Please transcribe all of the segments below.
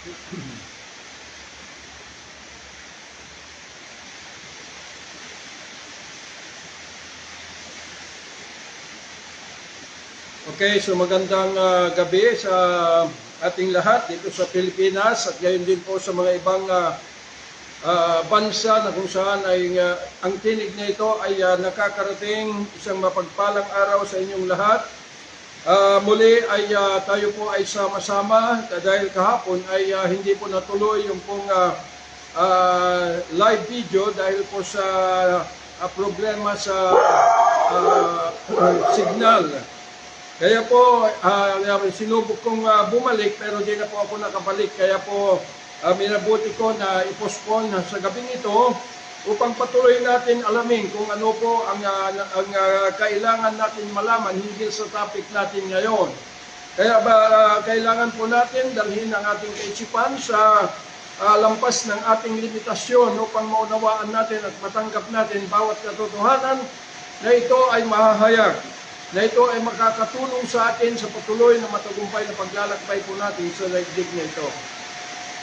Okay, so magandang gabi sa ating lahat dito sa Pilipinas at gayon din po sa mga ibang bansa na kung saan ay ang tinig na ito ay nakakarating. Isang mapagpalang araw sa inyong lahat. Muli ay tayo po ay sama-sama dahil kahapon ay hindi po natuloy yung pong live video dahil po sa problema sa signal. Kaya po, sinubok kong bumalik pero di na po ako nakabalik. Kaya po, minabuti ko na i-postpone sa gabing ito upang patuloy natin alamin kung ano po ang kailangan natin malaman hinggil sa topic natin ngayon. Kaya kailangan po natin dalhin ang ating kaisipan sa lampas ng ating limitasyon upang maunawaan natin at matanggap natin bawat katotohanan na ito ay mahahayag, na ito ay makakatulong sa atin sa patuloy na matagumpay na paglalakbay po natin sa daigdig na ito.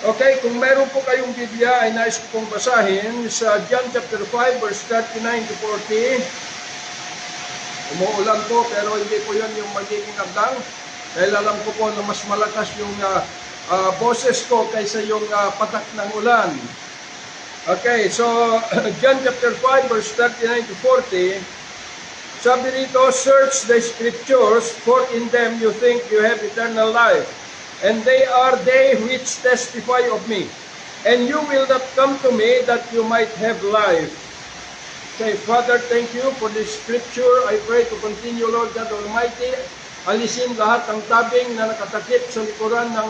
Okay, kung meron po kayong Biblia ay nais ko pong basahin sa John chapter 5 verse 39 to 40. Umuulan po pero hindi po yun yung magiging abdang dahil alam ko po na mas malakas yung boses ko kaysa yung patak ng ulan. Okay, so John chapter 5 verse 39 to 40. Sabi rito, search the scriptures, for in them you think you have eternal life, and they are they which testify of me. And you will not come to me that you might have life. Okay, Father, thank you for this scripture. I pray to continue, Lord God Almighty, alisin lahat ng tabing na nakatakip sa likuran ng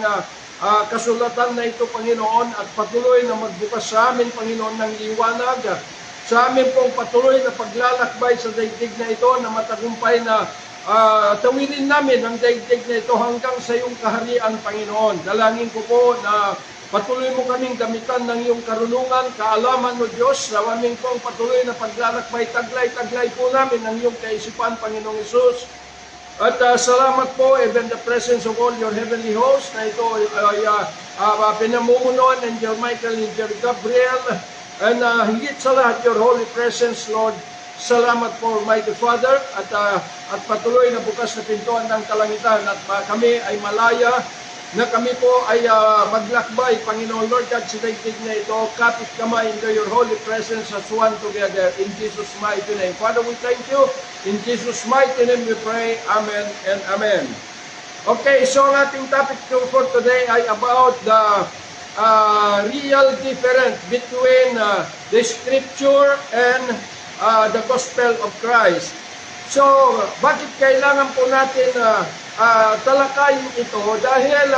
kasulatan na ito, Panginoon, at patuloy na magbukas sa amin, Panginoon, ng liwanag. Sa amin pong patuloy na paglalakbay sa daigdig na ito na matagumpay na tawilin namin ang daigdig na ito hanggang sa iyong kaharian, Panginoon. Dalangin ko po na patuloy mo kaming gamitan ng iyong karunungan, kaalaman o Diyos. Sa amin pong patuloy na paglalakbay, taglay po namin ang iyong kaisipan, Panginoong Hesus. At salamat po, even the presence of all your heavenly hosts na ito ay pinamumunuan ng Angel Michael, Angel Gabriel, and higit sa lahat, your holy presence, Lord. Salamat po, Almighty Father, at patuloy na bukas na pintuan ng kalangitan at kami ay malaya na kami po ay maglakbay, Panginoon Lord God, sa daigdig na ito, kapit kamay into your holy presence as one together, in Jesus' mighty name. Father, we thank you. In Jesus' mighty name we pray. Amen and amen. Okay, so ang ating topic for today ay about the real difference between the scripture and the gospel of Christ. So, bakit kailangan po natin talakayin ito? Dahil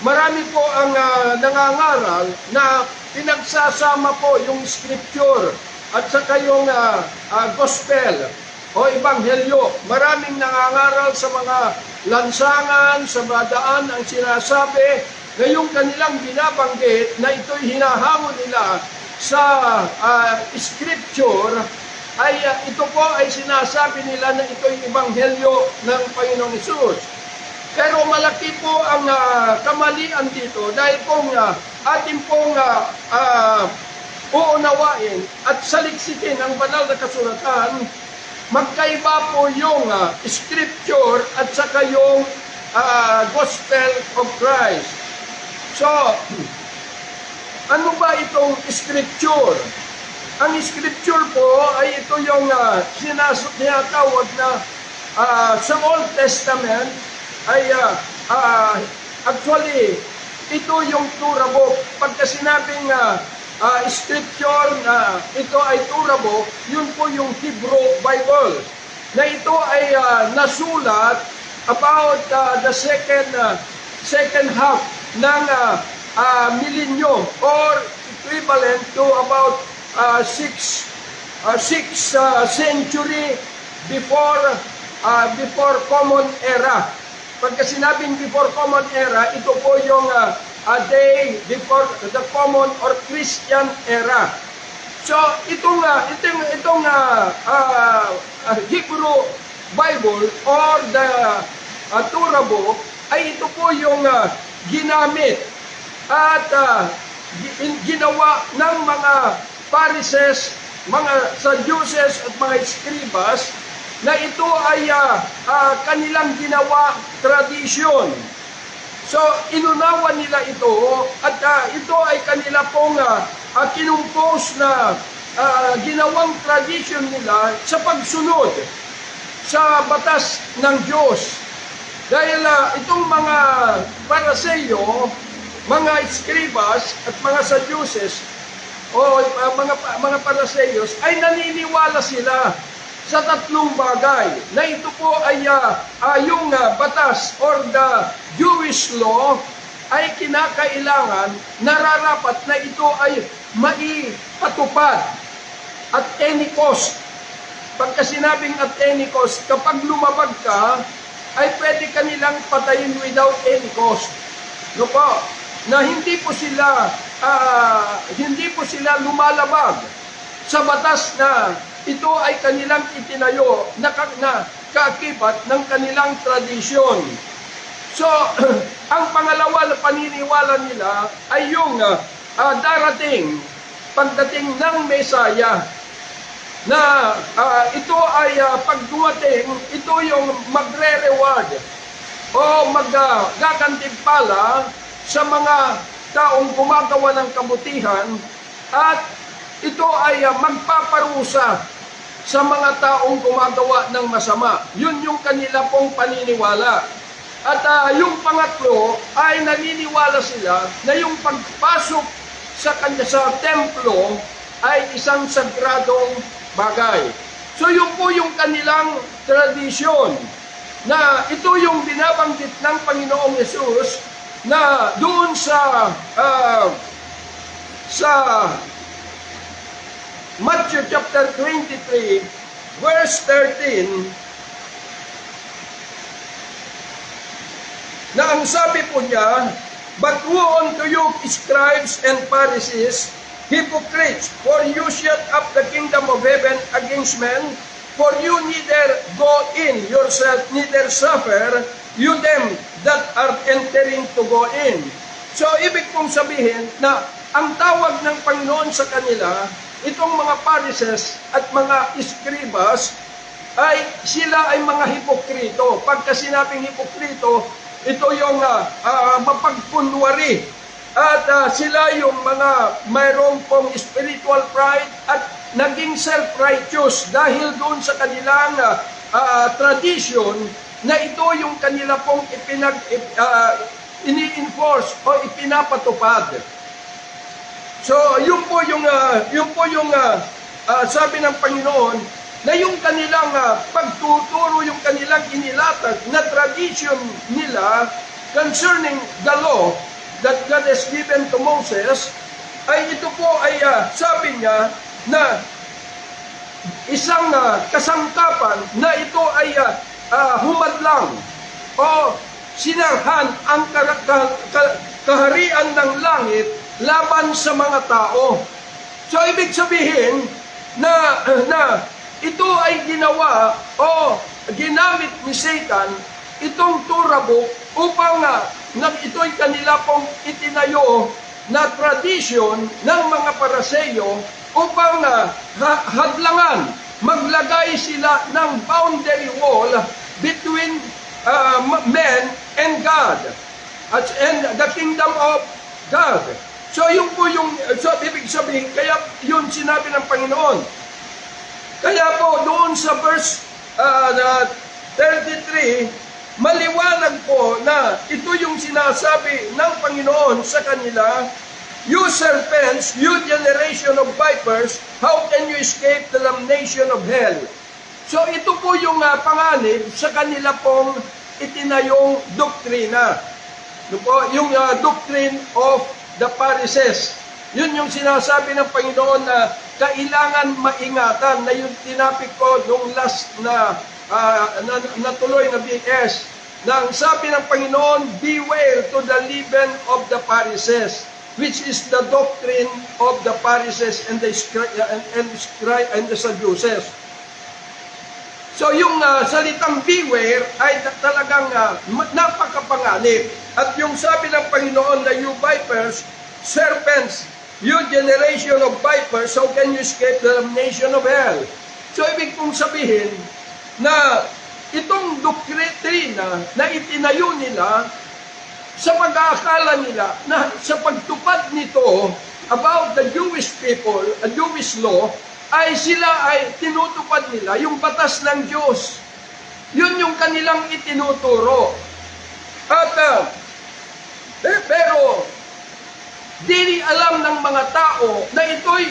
marami po ang nangangaral na pinagsasama po yung scripture at saka yung gospel o ebanghelyo. Maraming nangangaral sa mga lansangan, sa mga daan ang sinasabi na yung kanilang binabanggit na ito'y hinahamon nila sa scripture ay ito po ay sinasabi nila na ito'y ebanghelyo ng Panginoong Hesus. Pero malaki po ang kamalian dito dahil kung ating pong uunawain at saliksikin ang banal na kasulatan, magkaiba po yung scripture at saka yung gospel of Christ. So, ano ba itong scripture? Ang scripture po ay ito yung sinatawag na sa Old Testament ay actually ito yung Torah book. Pagka sinabing scripture na ito ay Torah book, yun po yung Hebrew Bible. Na ito ay nasulat about the second half ng millennium or equivalent to about 6th century before Common Era. Pagka sinabing before Common Era, ito po yung day before the Common or Christian Era. So itong Hebrew Bible or the Torah book ay ito po yung ginamit at ginawa ng mga Pharisees, mga Sadducees at mga Escribas na ito ay kanilang ginawa tradisyon. So, inunawa nila ito at ito ay kanila pong kinumpos na ginawang tradisyon nila sa pagsunod sa batas ng Diyos. Dahil itong mga Pariseo, mga Escribas at mga Sadducees o mga Pariseos ay naniniwala sila sa tatlong bagay na ito po ay yung batas or the Jewish law ay kinakailangan, nararapat na ito ay maipatupad at any cost. Pagka sinabing at any cost, kapag lumabag ka, ay pwede kanilang patayin without any cost. No po? Na hindi po sila lumalabag sa batas na ito ay kanilang itinayo na kaakibat ng kanilang tradisyon. So, ang pangalawa na paniniwala nila ay yung pagdating ng Mesaya, na ito ay pag dumating, ito yung magre-reward o magagantimpala sa mga taong gumagawa ng kabutihan, at ito ay magpaparusa sa mga taong gumagawa ng masama. Yun yung kanila pong paniniwala. At yung pangatlo ay naniniwala sila na yung pagpasok sa templo ay isang sagradong bagay. So yun po yung kanilang tradisyon, na ito yung binabanggit ng Panginoong Yesus na doon sa Matthew chapter 23 verse 13, na ang sabi po niya, "But woe unto you, scribes and Pharisees, hypocrites, for you shut up the kingdom of heaven against men, for you neither go in yourself, neither suffer you them that are entering to go in." So, ibig pong sabihin na ang tawag ng Panginoon sa kanila, itong mga Pharisees at mga Escribas, ay sila ay mga hipokrito. Pagka sinabing hipokrito, ito yung mapagkunwari. At sila yung mga mayroong pong spiritual pride at naging self-righteous dahil doon sa kanilang tradition na ito yung kanila pong ini-enforce o ipinapatupad. So, yun po yung sabi ng Panginoon, na yung kanilang pagtuturo, yung kanilang inilatag na tradition nila concerning the law that God has given to Moses, ay ito po ay sabi niya na isang kasangkapan na ito ay humadlang o sinarhan ang kaharian ng langit laban sa mga tao. So, ibig sabihin na ito ay ginawa o ginamit ni Satan itong Torah book upang ito'y kanila pong itinayo na tradisyon ng mga Pariseo upang hadlangan, maglagay sila ng boundary wall between men and God and the kingdom of God. So yung po ibig sabihin, kaya yun sinabi ng Panginoon. Kaya po doon sa verse 33, maliwanag po na ito yung sinasabi ng Panginoon sa kanila, "You serpents, you generation of vipers, how can you escape the damnation of hell?" So ito po yung panganib sa kanila pong itinayong doktrina. Yung doctrine of the Pharisees. Yun yung sinasabi ng Panginoon na kailangan maingatan, na yung tinapik ko nung last na natuloy na BS, na ang sabi ng Panginoon, "Beware to the leaven of the Pharisees," which is the doctrine of the Pharisees and the Sadducees. So yung salitang beware ay talagang napakapanganib. At yung sabi ng Panginoon na you vipers, serpents, you generation of vipers, how can you escape the damnation of hell? So ibig kong sabihin na itong doktrina na itinayo nila sa pag-aakala nila na sa pagtupad nito about the Jewish people, a Jewish law, ay sila ay tinutupad nila yung batas ng Diyos. Yun yung kanilang itinuturo. At pero di alam ng mga tao na ito'y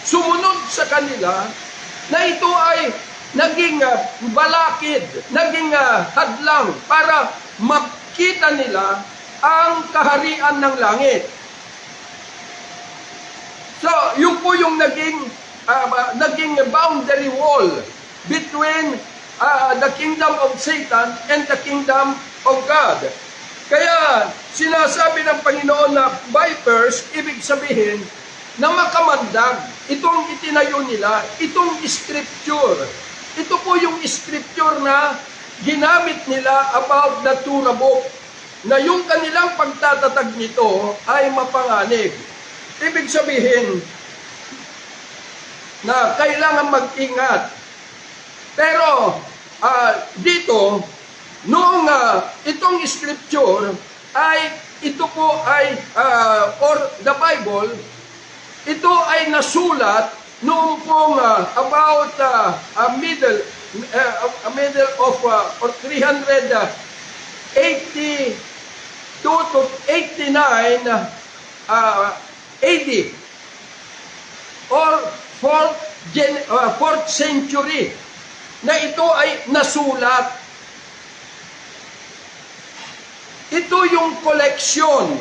sumunod sa kanila, na ito ay naging balakid, naging hadlang para makita nila ang kaharian ng langit. So, yun po yung naging boundary wall between the kingdom of Satan and the kingdom of God. Kaya sinasabi ng Panginoon na vipers, ibig sabihin na makamandag. Itong itinayo nila, itong scripture. Ito po yung scripture na ginamit nila about the Torah book, na yung kanilang pagtatatag nito ay mapanganib. Ibig sabihin na kailangan mag-ingat. Pero dito, noong itong scripture ay ito po ay or the Bible, ito ay nasulat noong pong about middle of or 382 to 89 AD or 4th century na ito ay nasulat. Ito yung koleksyon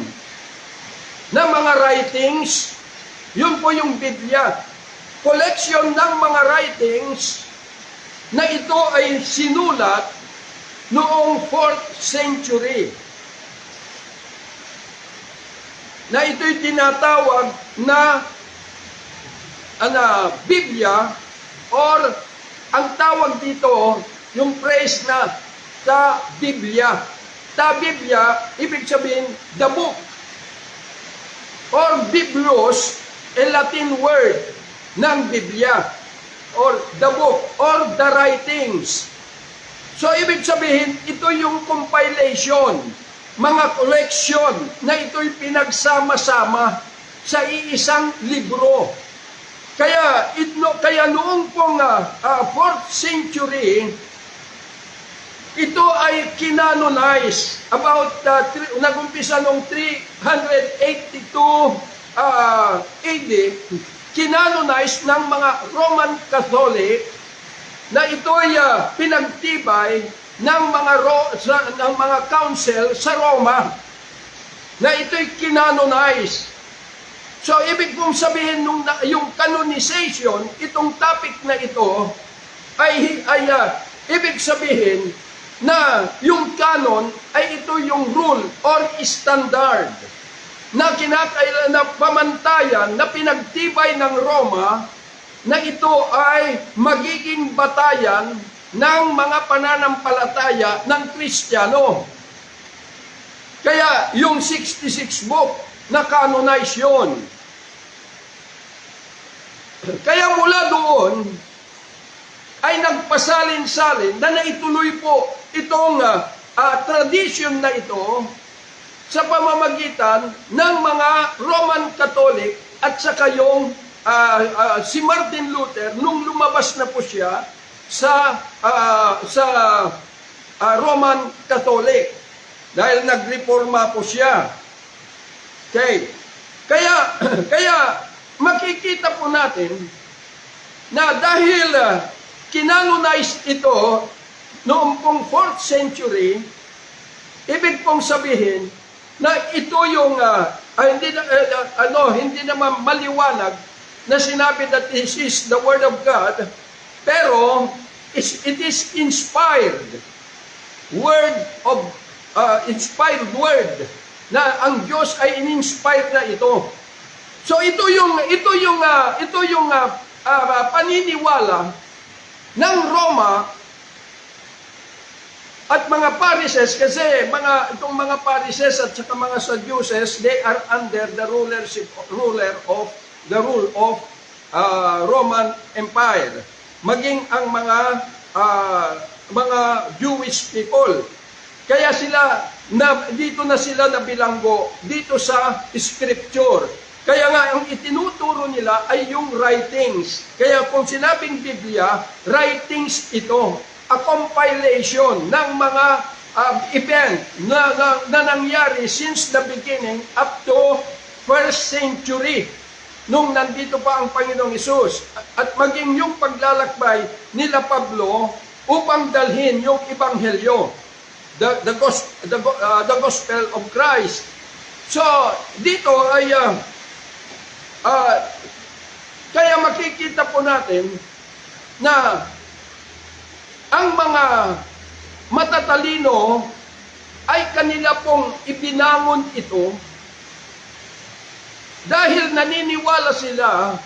ng mga writings. Yun po yung Biblia. Koleksyon ng mga writings na ito ay sinulat noong 4th century. Na ito'y tinatawag na Biblia, or ang tawag dito, yung phrase na ta Biblia. Ta Biblia, ibig sabihin, the book. Or Biblos, a Latin word ng Biblia. Or the book, or the writings. So, ibig sabihin, ito yung compilation, mga collection na ito'y pinagsama-sama sa iisang libro. Kaya noong pong 4th century, ito ay kinanonize about nag-umpisa noong 382 AD, kinanonize ng mga Roman Catholic na ito'y pinagtibay ng mga council sa Roma, na ito'y kinanonize. So, ibig kong sabihin, yung canonization, itong topic na ito, ay ibig sabihin na yung canon ay ito yung rule or standard na na pamantayan, na pinagtibay ng Roma, na ito ay magiging batayan ng mga pananampalataya ng Kristiyano. Kaya yung 66 book na canonize yun. Kaya mula doon ay nagpasalin-salin na naituloy po itong tradition na ito sa pamamagitan ng mga Roman Catholic at saka yung si Martin Luther nung lumabas na po siya sa Roman Catholic dahil nagreforma po siya. Okay. Kaya makikita po natin na dahil kinanonize ito noong pong 4th century, ibig pong sabihin na ito yung hindi naman maliwanag na sinabi that this is the Word of God, pero it is inspired word na ang Diyos ay in-inspire na ito. So ito yung paniniwala ng Roma At mga Pharisees, kasi itong mga Pharisees at saka mga Sadducees, they are under the rule of Roman Empire. Maging ang mga Jewish people. Kaya dito na sila nabilanggo, dito sa scripture. Kaya nga, ang itinuturo nila ay yung writings. Kaya kung sinabing Biblia, writings ito, a compilation ng mga event na nangyari since the beginning up to 1st century, nung nandito pa ang Panginoong Hesus. At maging yung paglalakbay nila Pablo upang dalhin yung Ebanghelyo, the Gospel of Christ. So, dito ay kaya makikita po natin na ang mga matatalino ay kanila pong ibinangon ito dahil naniniwala sila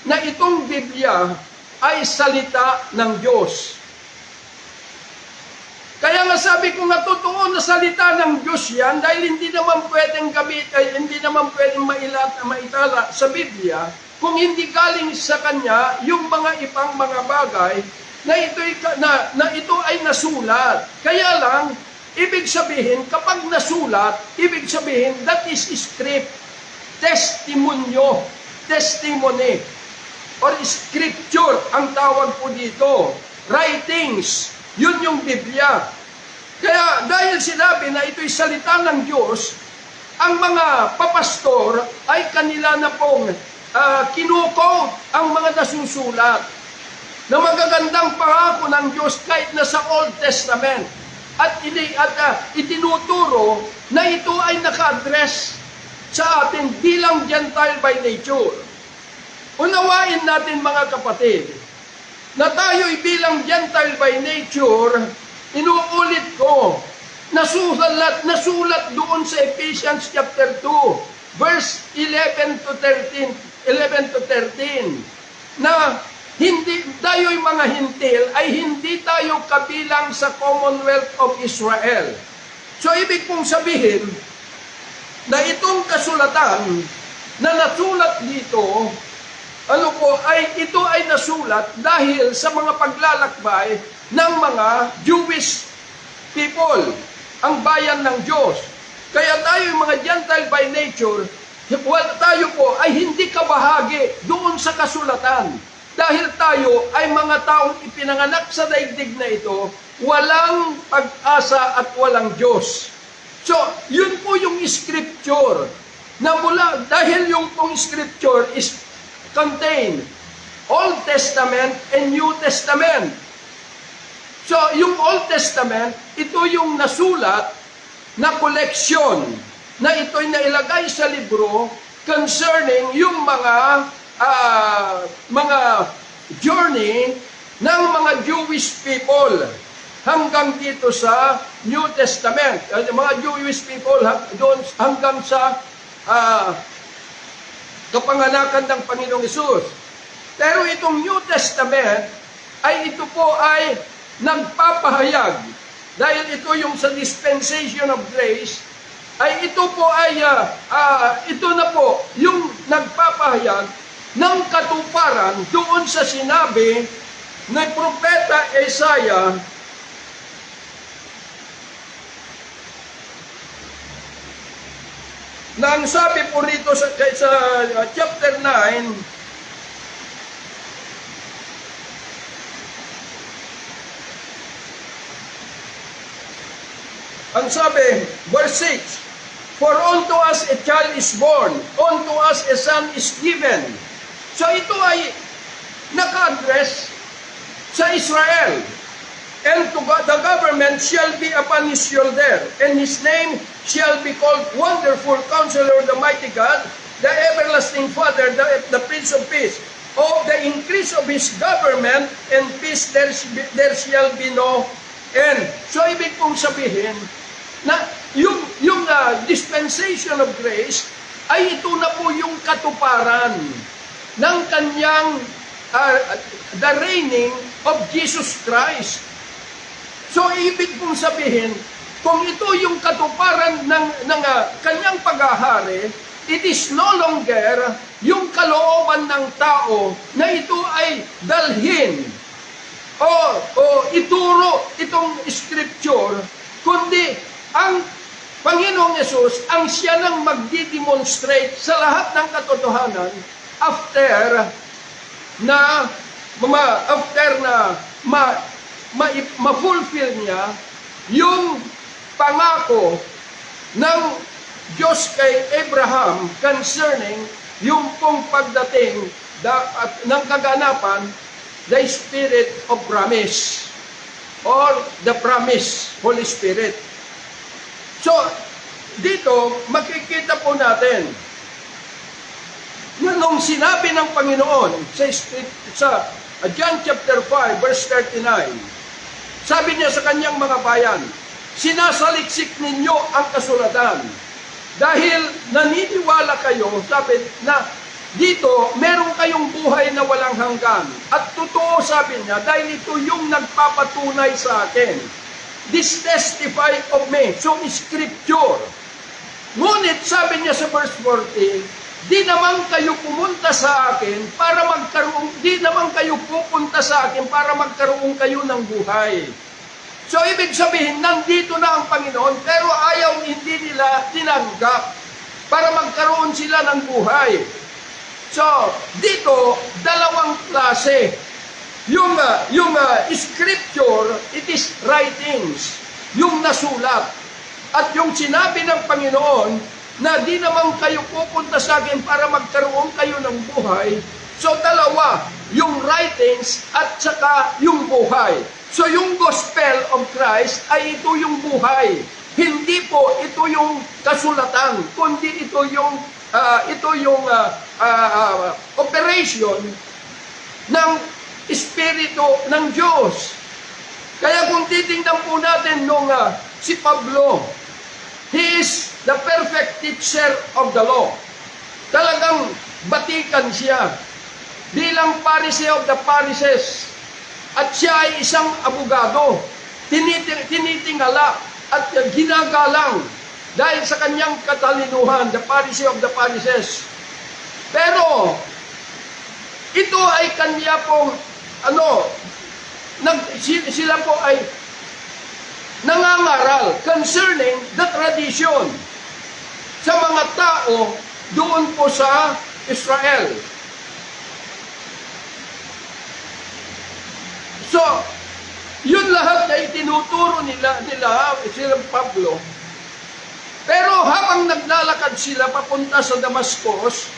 na itong Biblia ay salita ng Diyos. Kaya nga sabi ko nga, totoo na salita ng Diyos yan, dahil hindi naman pwedeng maitala sa Biblia kung hindi galing sa Kanya yung mga ibang mga bagay na ito ay nasulat. Kaya lang, ibig sabihin, kapag nasulat, ibig sabihin, that is script, testimonyo, testimony, or scripture ang tawag po dito. Writings, yun yung Biblia. Kaya dahil sinabi na ito'y salita ng Diyos, ang mga papastor ay kanila na pong kinukot ang mga nasusulat na magagandang pangako ng Diyos kahit na sa Old Testament. At itinuturo na ito ay naka-address sa atin bilang Gentile by nature. Unawain natin mga kapatid, na tayo'y bilang Gentile by nature, inuulit ko, nasulat doon sa Ephesians chapter 2, verse 11 to 13, na hindi tayo'y mga hintil ay hindi tayo kabilang sa Commonwealth of Israel. So ibig pong sabihin na itong kasulatan na nasulat dito, ito ay nasulat dahil sa mga paglalakbay ng mga Jewish people, ang bayan ng Diyos. Kaya tayo mga Gentile by nature, tayo po ay hindi kabahagi doon sa kasulatan. Dahil tayo ay mga taong ipinanganak sa daigdig na ito, walang pag-asa at walang Diyos. So, yun po yung scripture na dahil yung pong scripture is contain Old Testament and New Testament. So, yung Old Testament, ito yung nasulat na koleksyon na ito'y nailagay sa libro concerning yung mga journey ng mga Jewish people hanggang dito sa New Testament. Mga Jewish people doon hanggang sa kapanganakan ng Panginoong Hesus. Pero itong New Testament ito po ay nagpapahayag, dahil ito yung sa dispensation of grace, ito na po yung nagpapahayag ng katuparan doon sa sinabi ng propeta Isaiah na ang sabi po rito sa chapter 9, ang sabi, verse 6, for unto us a child is born, unto us a son is given. So ito ay naka-address sa Israel. And the government shall be upon his shoulder, and his name shall be called Wonderful Counselor, the Mighty God, the Everlasting Father, the Prince of Peace. Of the increase of his government and peace there shall be no end. So ibig pong sabihin na yung dispensation of grace ay ito na po yung katuparan ng kanyang the reigning of Jesus Christ. So, ibig pong sabihin, kung ito yung katuparan ng kanyang paghahari, it is no longer yung kalooban ng tao na ito ay dalhin o ituro itong scripture, kundi ang Panginoong Yesus ang siya nang magdi-demonstrate sa lahat ng katotohanan after na ma-fulfill niya yung pangako ng Diyos kay Abraham concerning yung pong pagdating ng kaganapan, the Spirit of promise or the promise, Holy Spirit. So, dito makikita po natin na nung sinabi ng Panginoon sa John chapter 5 verse 39, sabi niya sa kanyang mga bayan, sinasaliksik ninyo ang kasulatan dahil naniniwala kayo, sabi na dito meron kayong buhay na walang hanggan. At totoo, sabi niya, dahil ito yung nagpapatunay sa akin. This testify of me. So, scripture. Ngunit, sabi niya sa verse 40, di naman kayo pumunta sa akin para magkaroon, di naman kayo pupunta sa akin para magkaroon kayo ng buhay. So, ibig sabihin, nandito na ang Panginoon, pero hindi nila tinanggap para magkaroon sila ng buhay. So, dito, dalawang klase. Yung scripture, it is writings, yung nasulat. At yung sinabi ng Panginoon, na di naman kayo pupunta sa akin para magkaroon kayo ng buhay. So, dalawa, yung writings at saka yung buhay. So, yung gospel of Christ ay ito yung buhay. Hindi po ito yung kasulatan, kundi ito yung operation ng Espiritu ng Diyos. Kaya kung titingnan po natin nung si Pablo, he is the perfect teacher of the law. Talagang batikan siya bilang Pharisee of the Pharisees. At siya ay isang abogado, tinitingala at ginagalang dahil sa kanyang katalinuhan, the Pharisee of the Pharisees. Pero, ito ay kanya pong, sila po ay nangangaral concerning the tradition sa mga tao doon po sa Israel. So, yun lahat ay tinuturo nila silang Pablo. Pero habang naglalakad sila papunta sa Damascus,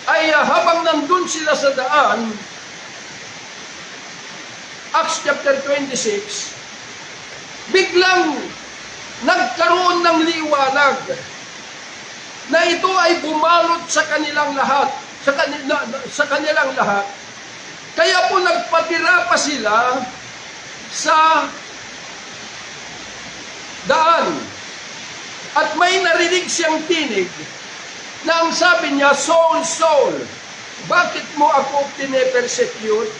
ay habang nandun sila sa daan, Acts chapter 26, biglang nagkaroon ng liwanag na ito ay bumalot sa kanilang lahat, sa kanilang lahat. Kaya po nagpatira pa sila sa daan. At may narinig siyang tinig na ang sabi niya, Saul, Saul, bakit mo ako pine-persecute?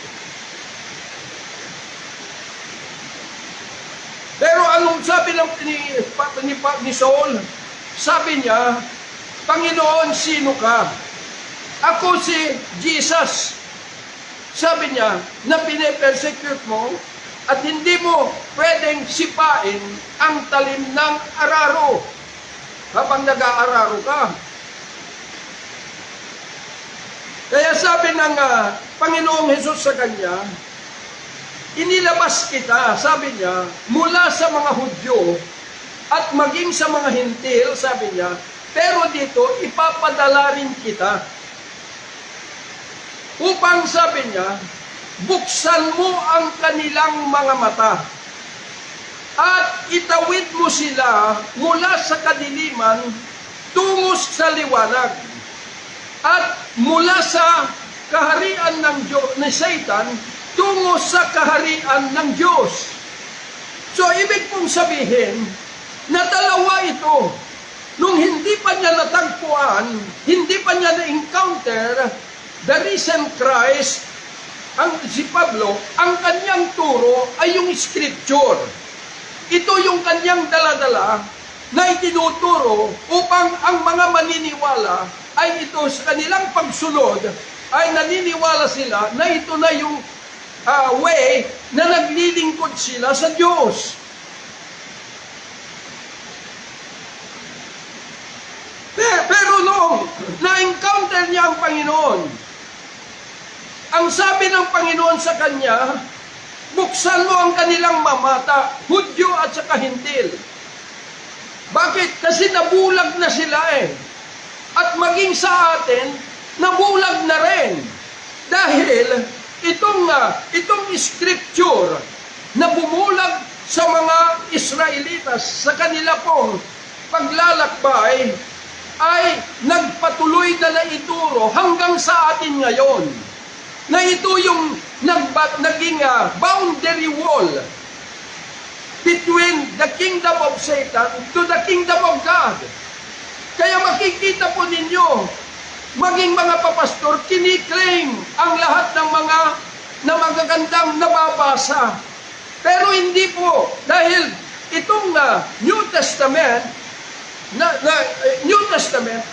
Pero anong sabi ni Saul? Sabi niya, Panginoon, sino ka? Ako si Jesus. Sabi niya, na pine-persecute mo at hindi mo pwedeng sipain ang talim ng araro habang nag-aararo ka. Kaya sabi ng Panginoong Hesus sa kanya, inilabas kita, sabi niya, mula sa mga Hudyo at maging sa mga Hintil, sabi niya, pero dito ipapadala rin kita. Upang, sabi niya, buksan mo ang kanilang mga mata at itawid mo sila mula sa kadiliman tungo sa liwanag at mula sa kaharian ni Satan tungo sa kaharian ng Diyos. So, ibig pong sabihin na dalawa ito. Nung hindi pa niya natagpuan, hindi pa niya na-encounter the risen Christ, si Pablo, ang kanyang turo ay yung scripture. ito yung kanyang daladala na itinuturo upang ang mga maniniwala ay ito sa kanilang pagsunod ay naniniwala sila na ito na yung way na naglilingkod sila sa Diyos. Pero noong na-encounter niya ang Panginoon, ang sabi ng Panginoon sa kanya, buksan mo ang kanilang mamata, Hudyo at saka Hintil. Bakit? Kasi nabulag na sila eh. At maging sa atin, nabulag na rin. Dahil itong scripture na bumulag sa mga Israelitas sa kanila pong paglalakbay ay nagpatuloy na naituro hanggang sa atin ngayon. Na ito yung naging boundary wall between the kingdom of Satan to the kingdom of God. Kaya makikita po ninyo, maging mga papastor, kiniklaim ang lahat ng mga na magagandang nababasa. Pero hindi po, dahil itong New Testament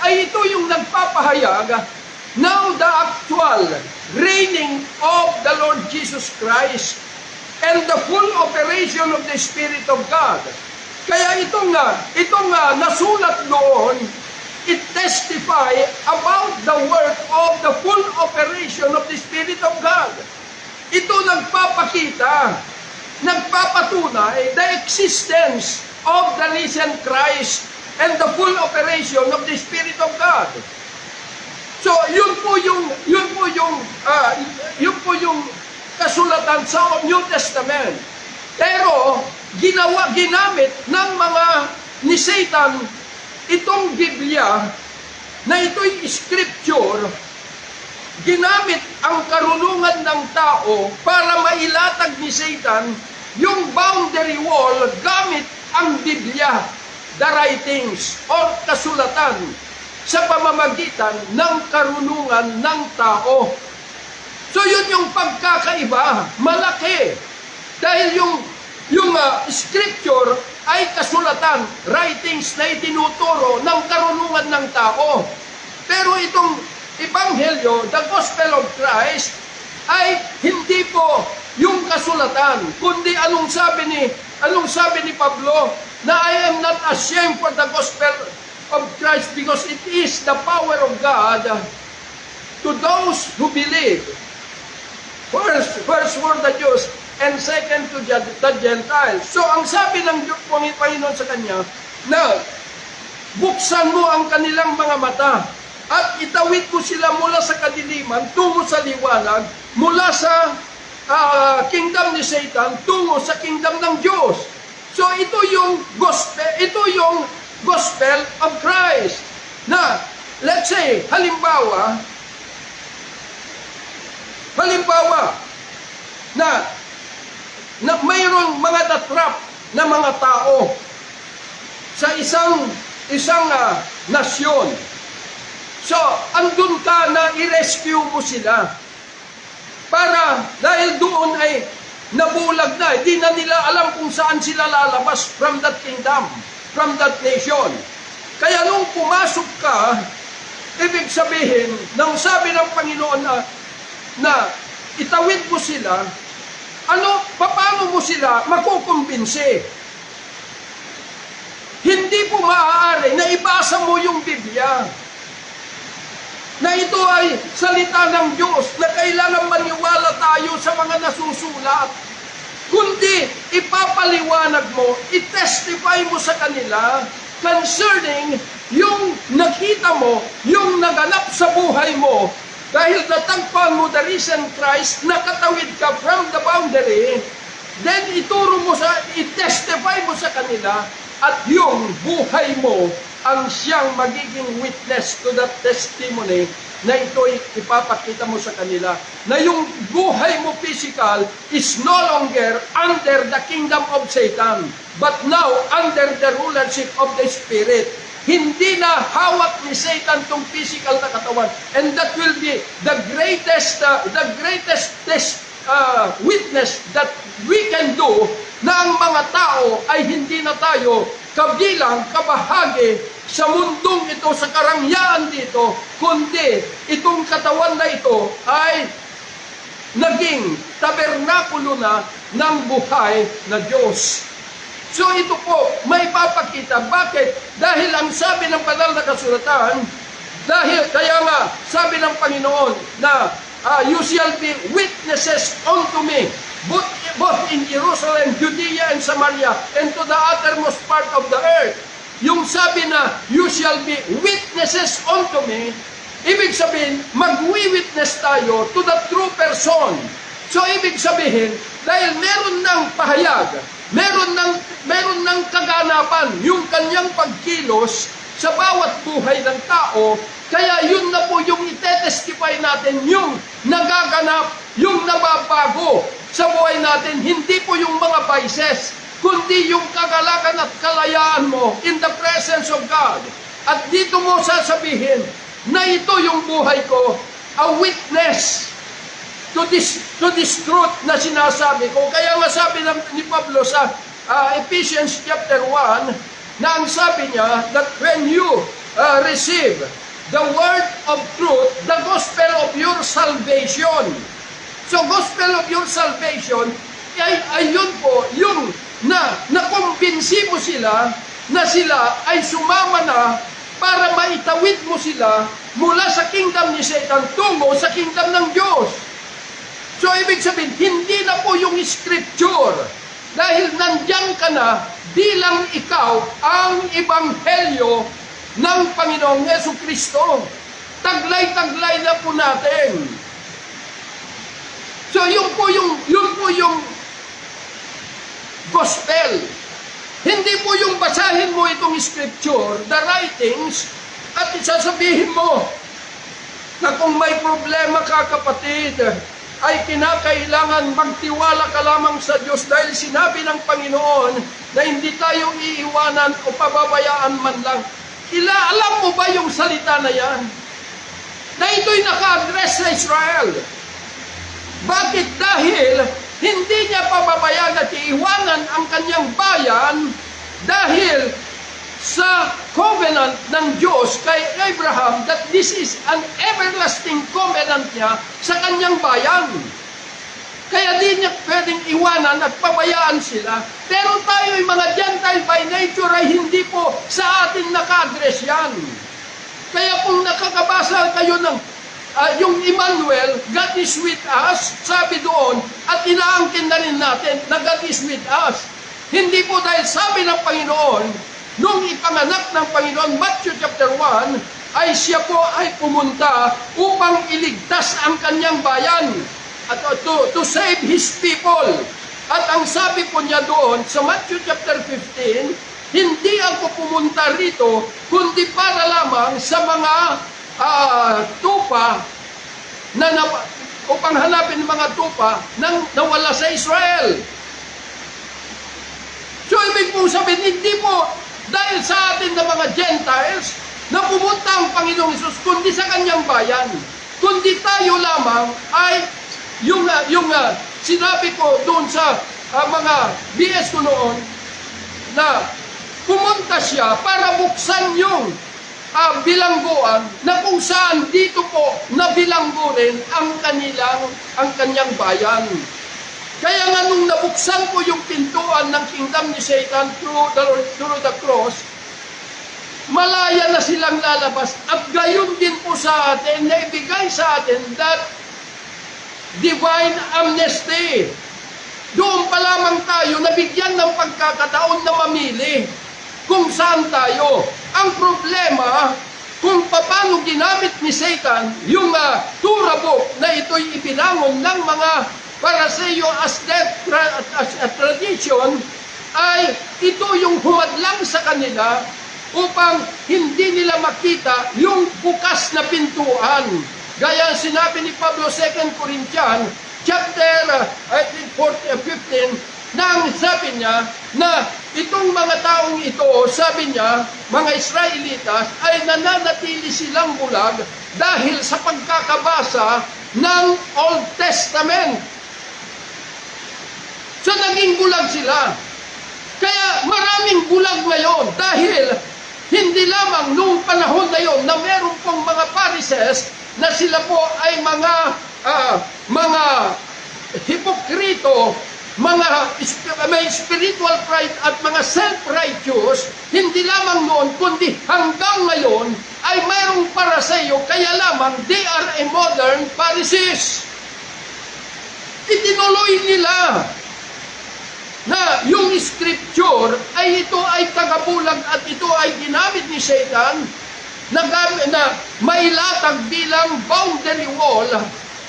ay ito yung nagpapahayag now the actual reigning of the Lord Jesus Christ and the full operation of the Spirit of God. Kaya itong nasulat doon, it testify about the work of the full operation of the Spirit of God. Ito nagpapatunay the existence of the risen Christ and the full operation of the Spirit of God. So, yun po yung kasulatan sa New Testament. Pero, ginamit ng mga ni Satan itong Biblia na ito'y scripture, ginamit ang karunungan ng tao para mailatag ni Satan yung boundary wall gamit ang Biblia, the writings or kasulatan, sa pamamagitan ng karunungan ng tao. So yun yung pagkakaiba, malaki. Dahil yung scripture ay kasulatan, writings na itinuturo ng karunungan ng tao. Pero itong Ebanghelyo, the Gospel of Christ, ay hindi po yung kasulatan, kundi anong sabi ni Pablo, na I am not ashamed for the Gospel of Christ because it is the power of God to those who believe. First for the Jews and second to the Gentiles. So ang sabi ng Panginoon sa kanya na buksan mo ang kanilang mga mata at itawid ko sila mula sa kadiliman tungo sa liwanag, mula sa kingdom ni Satan tungo sa kingdom ng Diyos. So ito yung gospel of Christ. Na, let's say, halimbawa, na mayroong mga natrap na mga tao sa isang nasyon. So, andun ka na i-rescue mo sila. Dahil doon ay nabulag na. Di na nila alam kung saan sila lalabas from that kingdom, from that nation. Kaya nung pumasok ka, ibig sabihin, nang sabi ng Panginoon na itawid mo sila, paano mo sila makukumbinsi? Hindi po maaari na ibasa mo yung Biblia, na ito ay salita ng Diyos, na kailangan maniwala tayo sa mga nasusulat. Kundi ipapaliwanag mo, i-testify mo sa kanila concerning yung nakita mo, yung naganap sa buhay mo, dahil natagpuan mo the risen Christ, nakatawid ka from the boundary, then i-testify mo sa kanila, at yung buhay mo ang siyang magiging witness to that testimony na ito'y ipapakita mo sa kanila. Na yung buhay mo physical is no longer under the kingdom of Satan, but now under the rulership of the Spirit. Hindi na hawak ni Satan tong physical na katawan. And that will be the greatest witness that we can do na ang mga tao ay hindi na tayo kabilang, kabahagi sa mundong ito, sa karangyaan dito, kundi itong katawan na ito ay naging tabernakulo na ng buhay na Diyos. So ito po, may papakita. Bakit? Dahil ang sabi ng banal na kasulatan, kaya nga, sabi ng Panginoon na you shall be witnesses unto me, both in Jerusalem, Judea, and Samaria, and to the uttermost part of the earth. Yung sabi na, you shall be witnesses unto me, ibig sabihin, mag-witness tayo to the true person. So, ibig sabihin, dahil meron ng pahayag, meron ng kaganapan, yung kanyang pagkilos sa bawat buhay ng tao, kaya yun na po yung itetestify natin, yung nagaganap, yung nababago sa buhay natin, hindi po yung mga vices, kundi yung kagalakan at kalayaan mo in the presence of God. At dito mo sasabihin na ito yung buhay ko, a witness to this truth na sinasabi ko. Kaya nga sabi ni Pablo sa Ephesians chapter 1, na ang sabi niya, that when you receive the word of truth, the gospel of your salvation. So, gospel of your salvation, ay yun po, yung nakumbinsi mo sila na sila ay sumama na para maitawid mo sila mula sa kingdom ni Satan tungo sa kingdom ng Diyos. So, ibig sabihin, hindi na po yung scripture. Dahil nandyan ka na bilang ikaw ang ebanghelyo ng Panginoong Jesucristo. Taglay-taglay na po natin. So, yun po yung gospel. Hindi po yung basahin mo itong scripture, the writings, at isasabihin mo na kung may problema ka, kapatid, ay kinakailangan magtiwala ka lamang sa Diyos dahil sinabi ng Panginoon na hindi tayo iiwanan o pababayaan man lang. Alam mo ba yung salita na yan? Na ito'y naka-address sa Israel. Bakit? Dahil hindi niya pababayaan at iiwanan ang kanyang bayan dahil sa covenant ng Diyos kay Abraham that this is an everlasting covenant niya sa kanyang bayan. Kaya di niya pwedeng iwanan at pabayaan sila. Pero tayo ay mga Gentile by nature ay hindi po sa atin naka-address yan. Kaya kung nakakabasa kayo ng yung Emmanuel, God is with us, sabi doon, at inaangkin na rin natin na God is with us. Hindi po dahil sabi ng Panginoon, nung ipanganak ng Panginoon, Matthew chapter 1, ay siya po ay pumunta upang iligtas ang kanyang bayan at to save His people. At ang sabi po niya doon sa Matthew chapter 15, hindi ako pumunta rito kundi para lamang sa mga tupa upang hanapin mga tupa nang nawala sa Israel. So ibig pong sabihin, hindi po dahil sa atin na mga Gentiles na pumunta ang Panginoong Hesus kundi sa kanyang bayan. Kundi tayo lamang ay yung sinabi ko doon sa mga BS ko noon na pumunta siya para buksan yung bilangguan na kung saan dito po nabilanggo rin ang kanyang bayan. Kaya nga nung nabuksan po yung pintuan ng kingdom ni Satan through the cross, malaya na silang lalabas. At gayon din po sa atin, na ibigay sa atin that divine amnesty. Doon pa lamang tayo nabigyan ng pagkakataon na mamili kung saan tayo. Ang problema, kung paano ginamit ni Satan yung Torah book na ito'y ipinangon ng mga Pariseo as tradition, ay ito yung humadlang sa kanila upang hindi nila makita yung bukas na pintuan. Gaya sinabi ni Pablo 2 Corinthians chapter 15, nang sabi niya na itong mga taong ito, sabi niya, mga Israelitas, ay nananatili silang bulag dahil sa pagkakabasa ng Old Testament. So So naging bulag sila. Kaya maraming bulag ngayon dahil hindi lamang nung panahon na yon na meron pong mga Pharisees na sila po ay mga hipokrito, may spiritual pride at mga self-righteous, hindi lamang noon, kundi hanggang ngayon ay mayroong Pariseo, kaya lamang they are a modern Pharisees. Itinuloy nila na yung scripture ay ito ay tagabulag at ito ay ginamit ni Satan na mailatag bilang boundary wall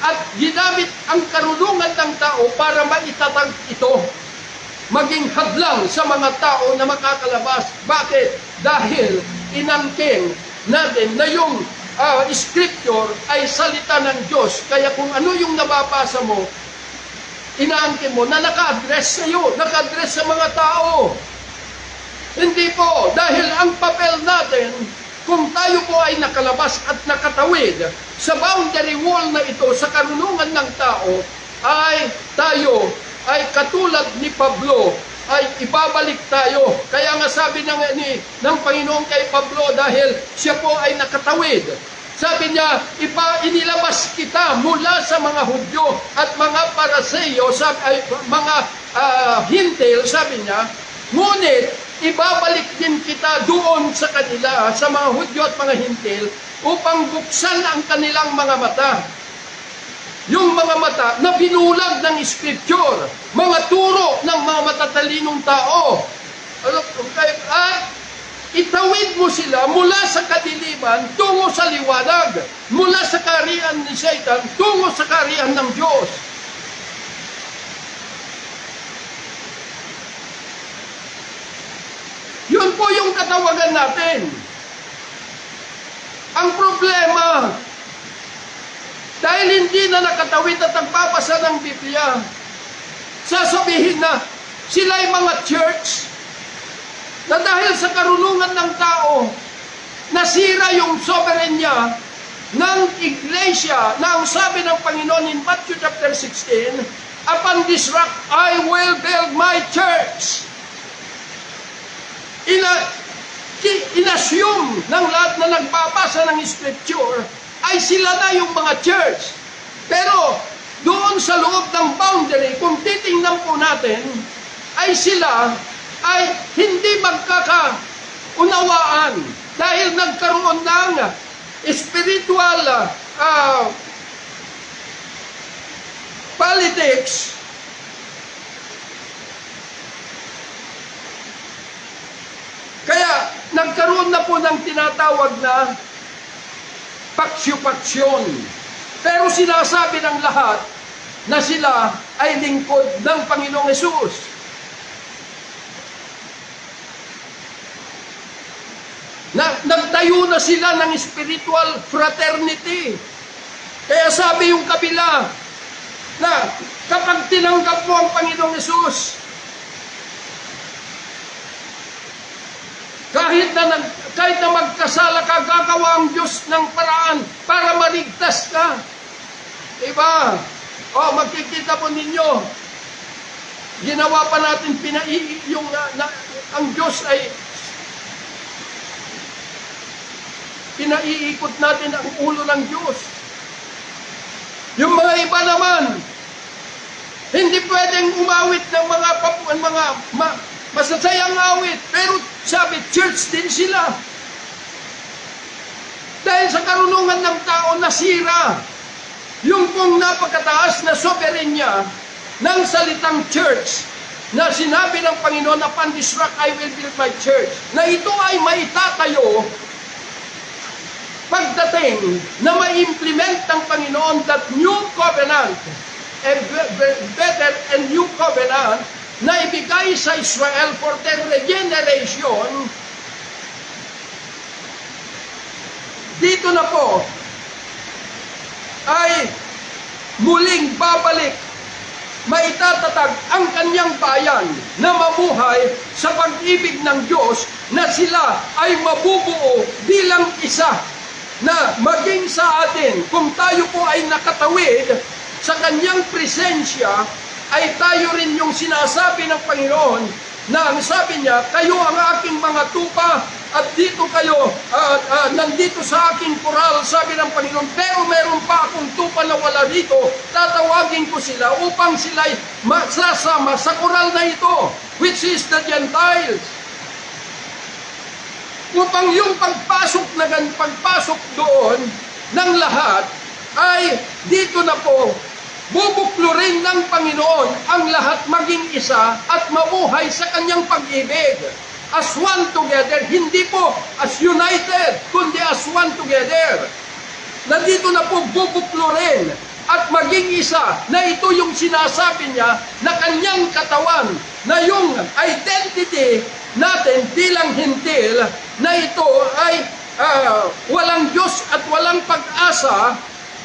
at ginamit ang karunungan ng tao para maitatag ito, maging hadlang sa mga tao na makakalabas. Bakit? Dahil inangking natin na yung scripture ay salita ng Diyos. Kaya kung ano yung nababasa mo, inaangkin mo na naka-address sa iyo, naka-address sa mga tao. Hindi po, dahil ang papel natin, kung tayo po ay nakalabas at nakatawid sa boundary wall na ito, sa karunungan ng tao, ay tayo ay katulad ni Pablo, ay ibabalik tayo. Kaya nga sabi ng Panginoon kay Pablo, dahil siya po ay nakatawid, sabi niya, inilabas kita mula sa mga Hudyo at mga Pariseo, mga Hintil, sabi niya, ngunit ibabalik din kita doon sa kanila, sa mga Hudyo at mga Hintil, upang buksan ang kanilang mga mata. Yung mga mata na binulag ng Scripture, mga turo ng mga matatalinong tao. At itawid mo sila mula sa kadiliman tungo sa liwanag, mula sa kaharian ni Satan tungo sa kaharian ng Diyos. Yun po yung katawagan natin. Ang problema, dahil hindi na nakatawid at nagpapasa ng Biblia, sasabihin na sila'y mga church, na dahil sa karunungan ng tao, nasira yung soberenya ng iglesia na ang sabi ng Panginoon in Matthew chapter 16, upon this rock I will build my church. Inassume ng lahat na nagbabasa ng scripture ay sila na yung mga church. Pero doon sa loob ng boundary, kung titingnan po natin, ay sila ay hindi magkakaunawaan dahil nagkaroon ng spiritual politics. Kaya nagkaroon na po ng tinatawag na paksyo-paksyon. Pero sinasabi ng lahat na sila ay lingkod ng Panginoong Hesus. Nagtayo na sila ng spiritual fraternity. Kaya sabi yung kabila na kapag tinanggap mo ang Panginoong Hesus, kahit na magkasala ka, gagawa ang Diyos ng paraan para maligtas ka. Diba? Magkikita po ninyo, ginawa pa natin ang Diyos ay pinaiikot natin ang ulo ng Diyos. Yung mga iba naman, hindi pwedeng umawit ng mga masasayang awit, pero sabi, church din sila. Dahil sa karunungan ng tao, nasira yung pong napakataas na soberenya ng salitang church na sinabi ng Panginoon, upon this rock I will build my church, na ito ay maitatayo pagdating na ma-implement ng Panginoon that new covenant, a better and new covenant na ibigay sa Israel for their regeneration. Dito na po ay muling babalik, maitatatag ang kanyang bayan na mabuhay sa pag-ibig ng Diyos, na sila ay mabubuo bilang isa, na maging sa atin, kung tayo po ay nakatawid sa kanyang presensya, ay tayo rin yung sinasabi ng Panginoon na ang sabi niya, kayo ang aking mga tupa at dito kayo, nandito sa aking koral, sabi ng Panginoon, pero meron pa akong tupa na wala dito, tatawagin ko sila upang sila'y masasama sa koral na ito, which is the Gentiles. Upang yung pagpasok doon ng lahat ay dito na po bubuklurin ng Panginoon ang lahat maging isa at mabuhay sa kanyang pag-ibig. As one together, hindi po as united, kundi as one together. Na dito na po bubuklurin at maging isa na ito yung sinasabi niya na kanyang katawan, na yung identity natin bilang hintil, na ito ay walang Diyos at walang pag-asa,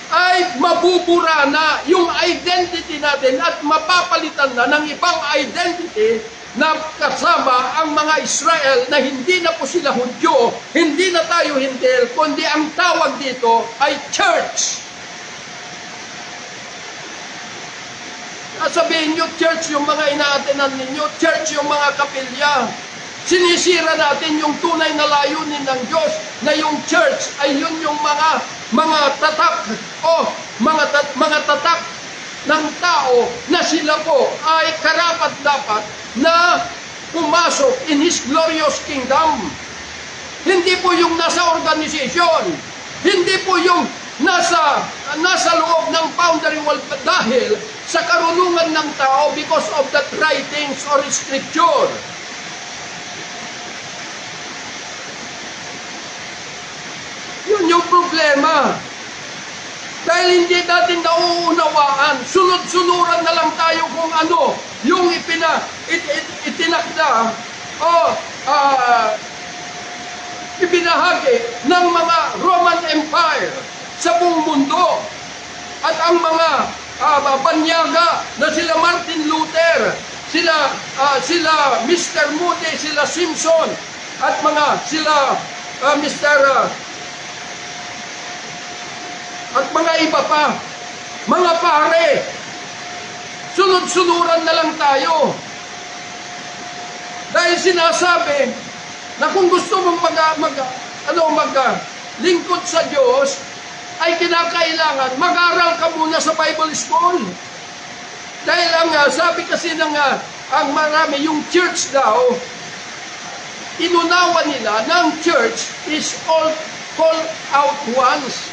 ay mabubura na yung identity natin at mapapalitan na ng ibang identity na kasama ang mga Israel na hindi na po sila Hudyo, hindi na tayo hintil, kundi ang tawag dito ay church. Sabihin nyo, church yung mga inaatenan ninyo, church yung mga kapilya. Sinisira natin yung tunay na layunin ng Diyos na yung church ay yun yung mga tatak o mga tatak ng tao na sila po ay karapat-dapat na pumasok in His glorious kingdom. Hindi po yung nasa organization, hindi po yung nasa loob ng boundary wall dahil sa karunungan ng tao because of the writings or scripture. Yun yung problema. Dahil hindi natin nauunawaan, sunod-sunuran na lang tayo kung ano yung itinakda o ibinahagi ng mga Roman Empire sa buong mundo. At ang mga banyaga na sila Martin Luther, sila Mr. Moody, sila Simpson, at sila at mga iba pa, mga pare, sunod-sunuran na lang tayo. Dahil sinasabi na kung gusto mong lingkod sa Diyos, ay kinakailangan mag-aral ka muna sa Bible School. Dahil sabi kasi ang marami, yung church daw, inunawa nila ng church is all called out once.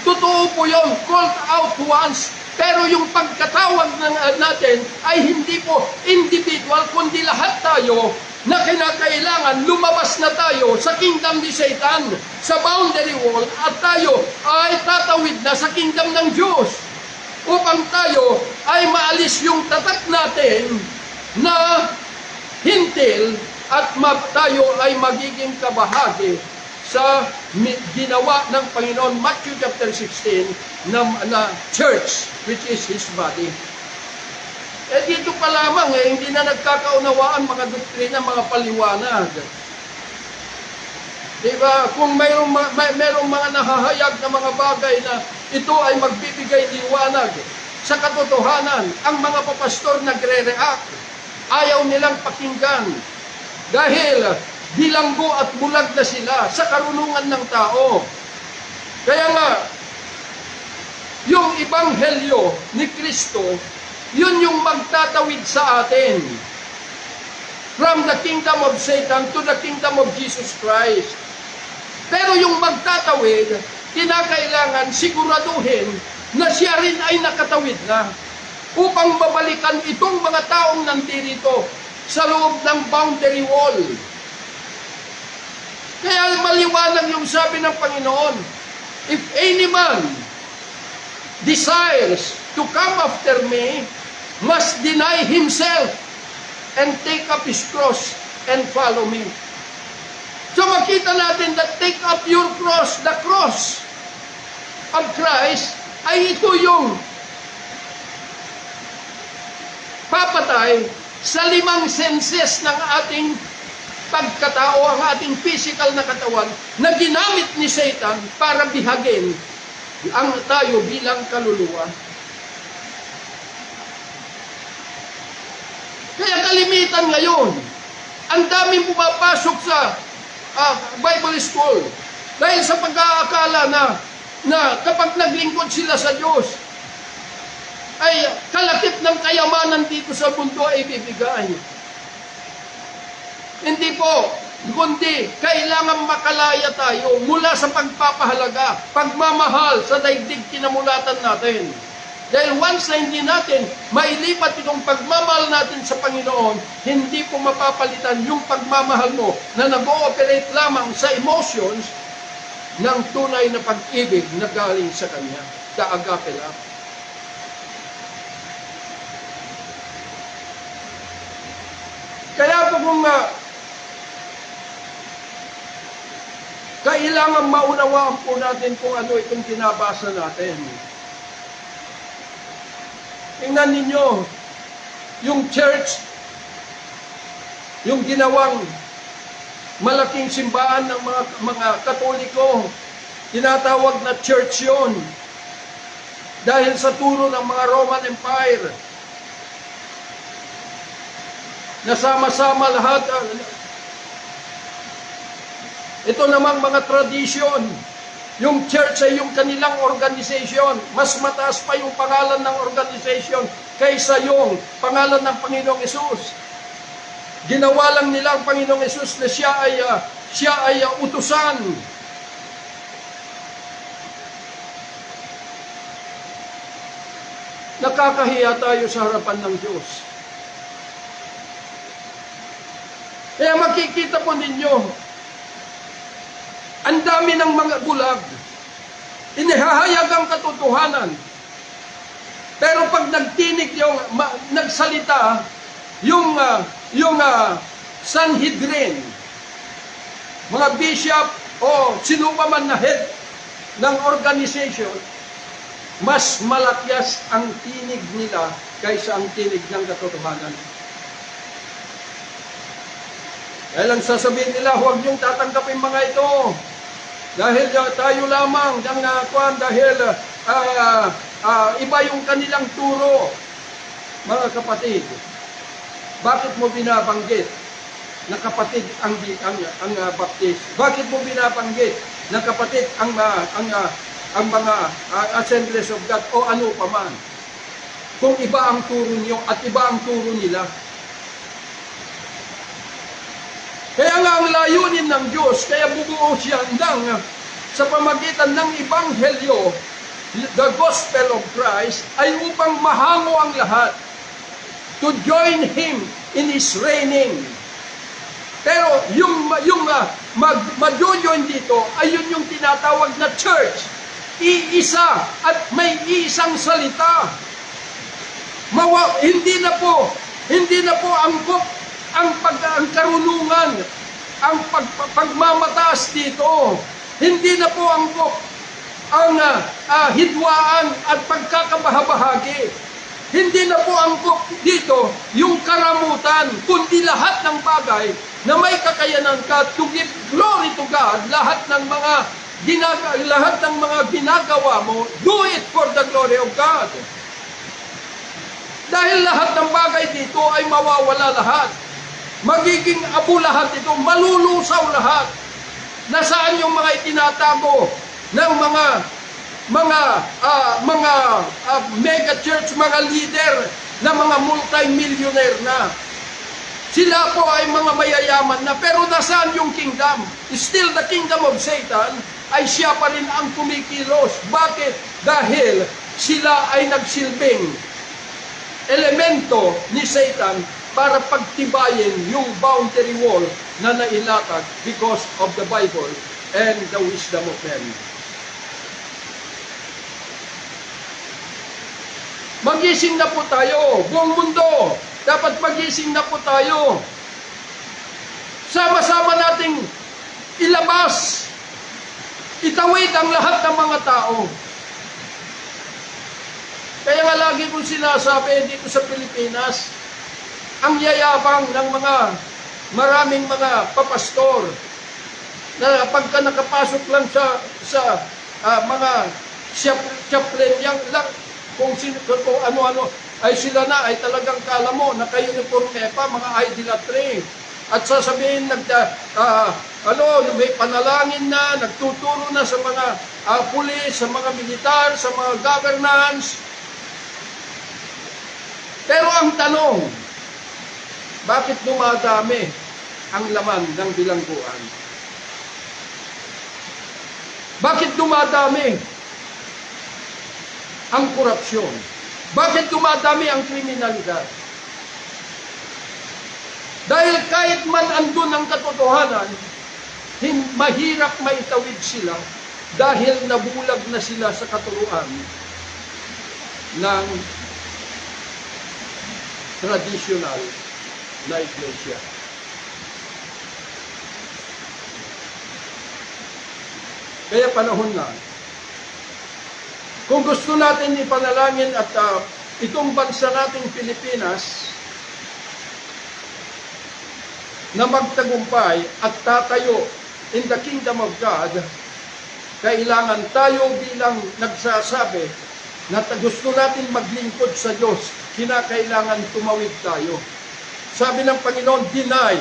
Totoo po yun, called out once. Pero yung pagkatawag natin ay hindi po individual, kundi lahat tayo na kinakailangan lumabas na tayo sa kingdom ni Satan, sa boundary wall, at tayo ay tatawid na sa kingdom ng Diyos. Upang tayo ay maalis yung tatak natin na hintil at tayo ay magiging kabahagi sa ginawa ng Panginoon, Matthew chapter 16, na church, which is His body. Dito pa lamang, hindi na nagkakaunawaan mga doktrina, mga paliwanag. Diba? Kung mayroong mga nahahayag na mga bagay na ito ay magbibigay liwanag sa katotohanan, ang mga papastor nagre-react. Ayaw nilang pakinggan. Dahil bilanggo at bulag na sila sa karunungan ng tao. Kaya nga, yung ebanghelyo ni Kristo, yun yung magtatawid sa atin. From the kingdom of Satan to the kingdom of Jesus Christ. Pero yung magtatawid, kinakailangan siguraduhin na siya rin ay nakatawid na upang babalikan itong mga taong nandirito sa loob ng boundary wall. Kaya maliwanag yung sabi ng Panginoon, if any man desires to come after me, must deny himself and take up his cross and follow me. So makita natin that take up your cross, the cross of Christ, ay ito yung papatay sa 5 senses ng ating pagkatao, ang ating physical na katawan na ginamit ni Satan para bihagin ang tayo bilang kaluluwa. kalimitan ngayon, ang daming pumapasok sa Bible school dahil sa pag-aakala na kapag naglingkod sila sa Diyos, ay kalakip ng kayamanan dito sa mundo ay bibigay. Hindi po, kundi kailangan makalaya tayo mula sa pagpapahalaga, pagmamahal sa daigdig kinamulatan natin. Dahil once na hindi natin mailipat itong pagmamahal natin sa Panginoon, hindi po mapapalitan yung pagmamahal mo na nag-ooperate lamang sa emotions ng tunay na pag-ibig na galing sa Kanya. The agape love. Kaya po kung kailangan maunawaan po natin kung ano itong binabasa natin. Tingnan ninyo, yung church, yung ginawang malaking simbahan ng mga Katoliko, tinatawag na church yun. Dahil sa turo ng mga Roman Empire, nasama-sama lahat. Ito namang mga tradisyon. Yung church ay yung kanilang organization. Mas mataas pa yung pangalan ng organization kaysa yung pangalan ng Panginoong Hesus. Ginawa lang nila ang Panginoong Hesus na siya ay utusan. Nakakahiya tayo sa harapan ng Diyos. Kaya makikita po ninyo, ang dami ng mga bulag. Inihahayag ang katotohanan. Pero pag nagtinig nagsalita, yung Sanhedrin, mga bishop o sino pa man na head ng organization, mas malakyas ang tinig nila kaysa ang tinig ng katotohanan. Kaya lang sasabihin nila, huwag niyong tatanggapin mga ito. Dahil tayo lamang dahil iba yung kanilang turo. Mga kapatid, bakit mo binabanggit na kapatid ang baptist? Bakit mo binabanggit na kapatid ang mga Assemblies of God o ano pa man? Kung iba ang turo niyo at iba ang turo nila. Kaya nga ang layunin ng Diyos, kaya bubuo siya sa pamagitan ng Ebanghelyo, the Gospel of Christ, ay upang mahango ang lahat to join Him in His reigning. Pero yung mag-join dito, ay yun yung tinatawag na church. Iisa at may isang salita. Hindi na po ang karunungan, ang pagmamataas dito. Hindi na po ang hidwaan at pagkakabahabahagi. Hindi na po ang dito yung karamutan, kundi lahat ng bagay na may kakayanan ka to give glory to God. Lahat ng mga ginagawa mo, do it for the glory of God. Dahil lahat ng bagay dito ay mawawala lahat. Magiging abo lahat ito, malulusaw lahat. Nasaan yung mga itinatago ng mga mega church, mga leader na mga multi-millionaire na. Sila po ay mga mayayaman na, pero nasaan yung kingdom? Still the kingdom of Satan ay siya pa rin ang kumikilos. Bakit? Dahil sila ay nagsilbing elemento ni Satan para pagtibayin yung boundary wall na nailatag because of the Bible and the wisdom of men. Magising na po tayo, buong mundo. Dapat magising na po tayo. Sama-sama nating ilabas, itawid ang lahat ng mga tao. Kaya nga lagi kong sinasabi dito sa Pilipinas, ang yayabang ng maraming mga papastor na pagka nakapasok lang sa mga chaplain, kung ano-ano, ay sila na ay talagang kala mo, naka-uniforme pa, mga idolatry. At sasabihin, may panalangin na, nagtuturo na sa mga pulis, sa mga militar, sa mga governance. Pero ang tanong, bakit dumadami ang laman ng bilangguan? Bakit dumadami ang korupsyon? Bakit dumadami ang kriminalidad? Dahil kahit man andun ang katotohanan, mahirap maitawid sila dahil nabulag na sila sa katuruan ng traditional na iglesia. Kaya panahon na, kung gusto natin ipanalangin at itong bansa nating Pilipinas na magtagumpay at tatayo in the kingdom of God, kailangan tayo bilang nagsasabi na gusto natin maglingkod sa Diyos, kinakailangan tumawid tayo. Sabi ng Panginoon, deny.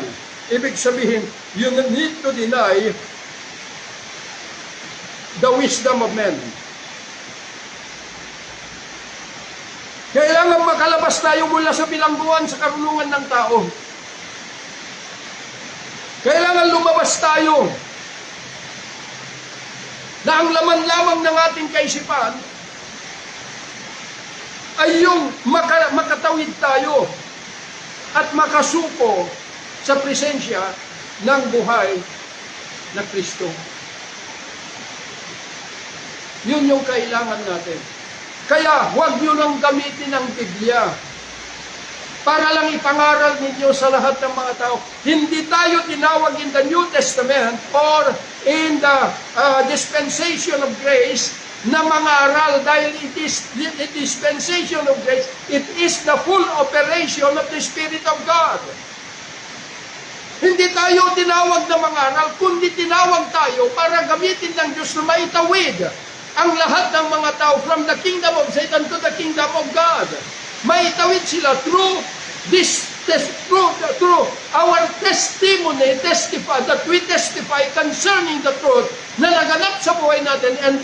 Ibig sabihin, you need to deny the wisdom of men. Kailangan makalabas tayo mula sa bilangguan sa karunungan ng tao. Kailangan lumabas tayo na ang laman lamang ng ating kaisipan ay yung makatawid tayo at makasuko sa presensya ng buhay na Kristo. Yun yung kailangan natin. Kaya huwag nyo nang gamitin ang Biblia para lang ipangaral ninyo sa lahat ng mga tao. Hindi tayo tinawag in the New Testament or in the dispensation of grace na mga aral dahil it is the dispensation of grace. It is the full operation of the Spirit of God. Hindi tayo tinawag na mga aral, kundi tinawag tayo para gamitin ng Diyos na maitawid ang lahat ng mga tao from the kingdom of Satan to the kingdom of God. Maitawid sila through our testimony, that we testify concerning the truth na naganap sa buhay natin, and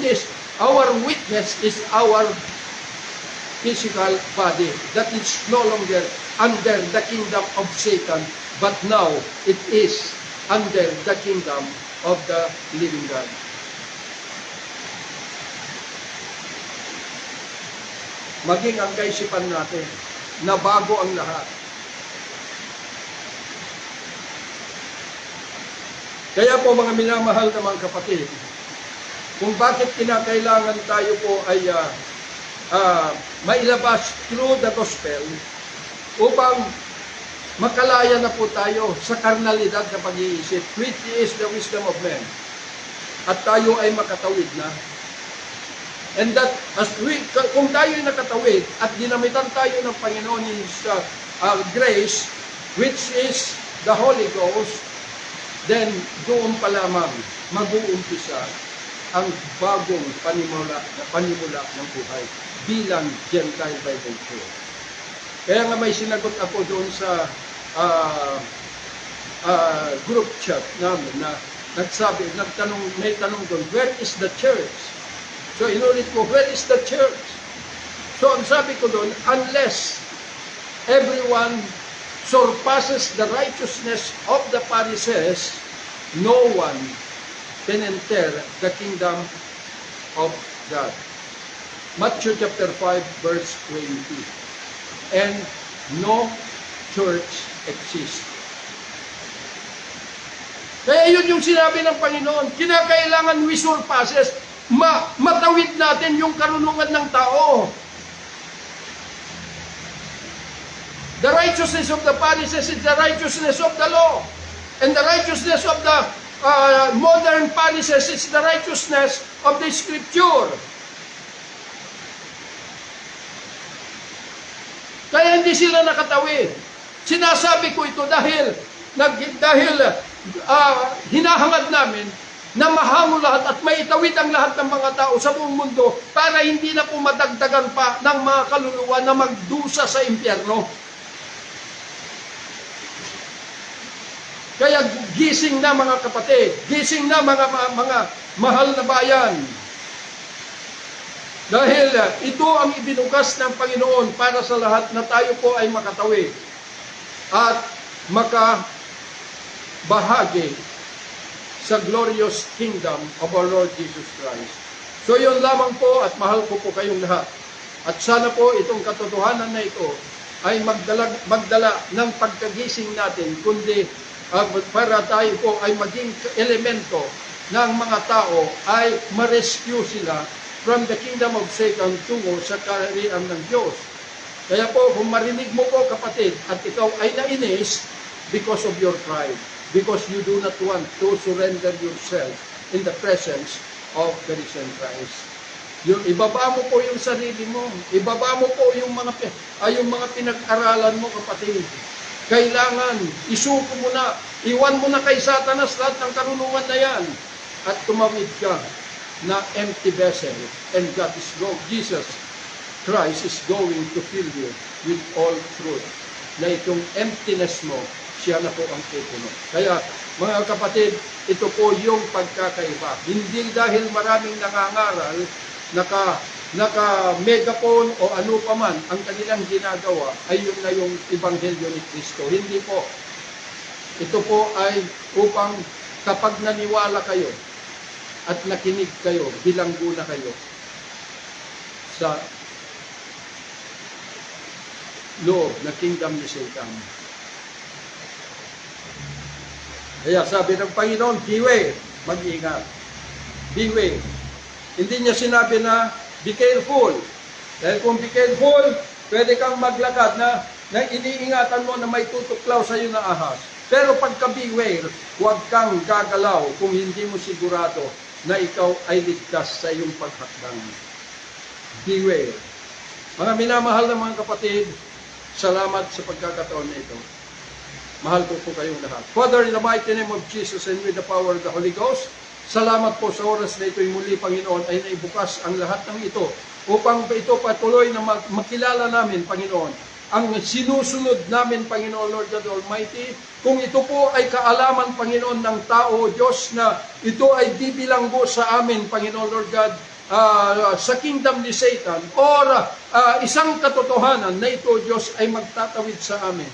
this, our witness is our physical body that is no longer under the kingdom of Satan, but now it is under the kingdom of the living God. Maging ang kaisipan natin na bago ang lahat. Kaya po mga minamahal na mga kapatid, kung bakit kinakailangan tayo po ay mailabas through the gospel upang makalaya na po tayo sa karnalidad na pag-iisip, which is the wisdom of men. At tayo ay makatawid na. And that, kung tayo ay nakatawid at dinamitan tayo ng Panginoon sa grace, which is the Holy Ghost, then doon pa lamang mag-uumpisa ang bagong panimula ng buhay bilang Gentile Bible Church. Kaya nga may sinagot ako doon sa group chat namin na may tanong doon, where is the church? So inulit ko, where is the church? So ang sabi ko doon, unless everyone surpasses the righteousness of the Pharisees, no one can enter the kingdom of God. Matthew chapter 5 verse 20. And no church exists. Kaya yun yung sinabi ng Panginoon, kinakailangan we surpasses, matawid natin yung karunungan ng tao. The righteousness of the Pharisees is the righteousness of the law. And the righteousness of the modern Pharisees is the righteousness of the Scripture. Kaya hindi sila nakatawid. Sinasabi ko ito dahil hinahangad namin na mahango lahat at maitawid ang lahat ng mga tao sa buong mundo para hindi na po madagdagan pa ng mga kaluluwa na magdusa sa impyerno. Kaya gising na mga kapatid, gising na mga mahal na bayan. Dahil ito ang ibinugas ng Panginoon para sa lahat na tayo po ay makatawid at makabahagi sa glorious kingdom of our Lord Jesus Christ. So yun lamang po at mahal ko po kayong lahat. At sana po itong katotohanan na ito ay magdala ng pagkagising natin, kundi para tayo po ay maging elemento ng mga tao ay ma-rescue sila from the kingdom of Satan tungo sa kaharian ng Diyos. Kaya po, kung marinig mo po kapatid at ikaw ay nainis because of your pride, because you do not want to surrender yourself in the presence of the risen Christ. Ibaba mo po yung sarili mo. Ibaba mo po yung mga pinag-aralan mo kapatid. Kailangan, isuko mo na, iwan mo na kay Satanas lahat ng karunungan na yan at tumawid ka na empty vessel, and God is Jesus Christ is going to fill you with all truth. Na itong emptiness mo, siya na po ang pupuno. Kaya, mga kapatid, ito po yung pagkakaiba. Hindi dahil maraming nangangaral, naka-megaphone o ano pa man, ang kanilang ginagawa ay yun na yung Ebanghelyo ni Kristo. Hindi po. Ito po ay upang kapag naniwala kayo, at nakinig kayo, bilanggo na kayo sa loob na kingdom ni Satan. Kaya sabi ng Panginoon, beware, mag-ingat. Beware. Hindi niya sinabi na, be careful. Dahil kung be careful, pwede kang maglakad na iniingatan mo na may tutuklaw sa iyo na ahas. Pero pagka beware, huwag kang gagalaw kung hindi mo sigurado na ikaw ay ligtas sa iyong paghakbang. Beware. Mga minamahal na mga kapatid, salamat sa pagkakataon na ito. Mahal ko po kayong lahat. Father, in the mighty name of Jesus and with the power of the Holy Ghost, salamat po sa oras na ito'y muli, Panginoon, ay naibukas ang lahat ng ito upang ito patuloy na makilala namin, Panginoon, ang sinusunod namin, Panginoon Lord God Almighty, kung ito po ay kaalaman, Panginoon, ng tao, Diyos, na ito ay bibilanggo sa amin, Panginoon Lord God, sa kingdom ni Satan, or isang katotohanan na ito, Diyos, ay magtatawid sa amin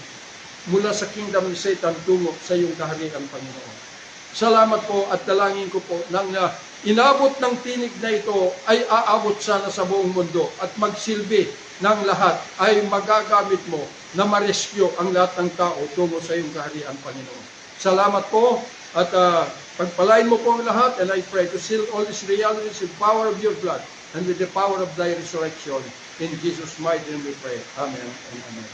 mula sa kingdom ni Satan tungo sa iyong kaharian, Panginoon. Salamat po at dalangin ko po nang inabot ng tinig na ito ay aabot sana sa buong mundo at magsilbi ng lahat ay magagamit mo na ma-rescue ang lahat ng tao tungo sa iyong kaharian, Panginoon. Salamat po at pagpalain mo po ang lahat, and I pray to seal all these realities with power of your blood and with the power of thy resurrection. In Jesus' mighty name we pray. Amen and amen.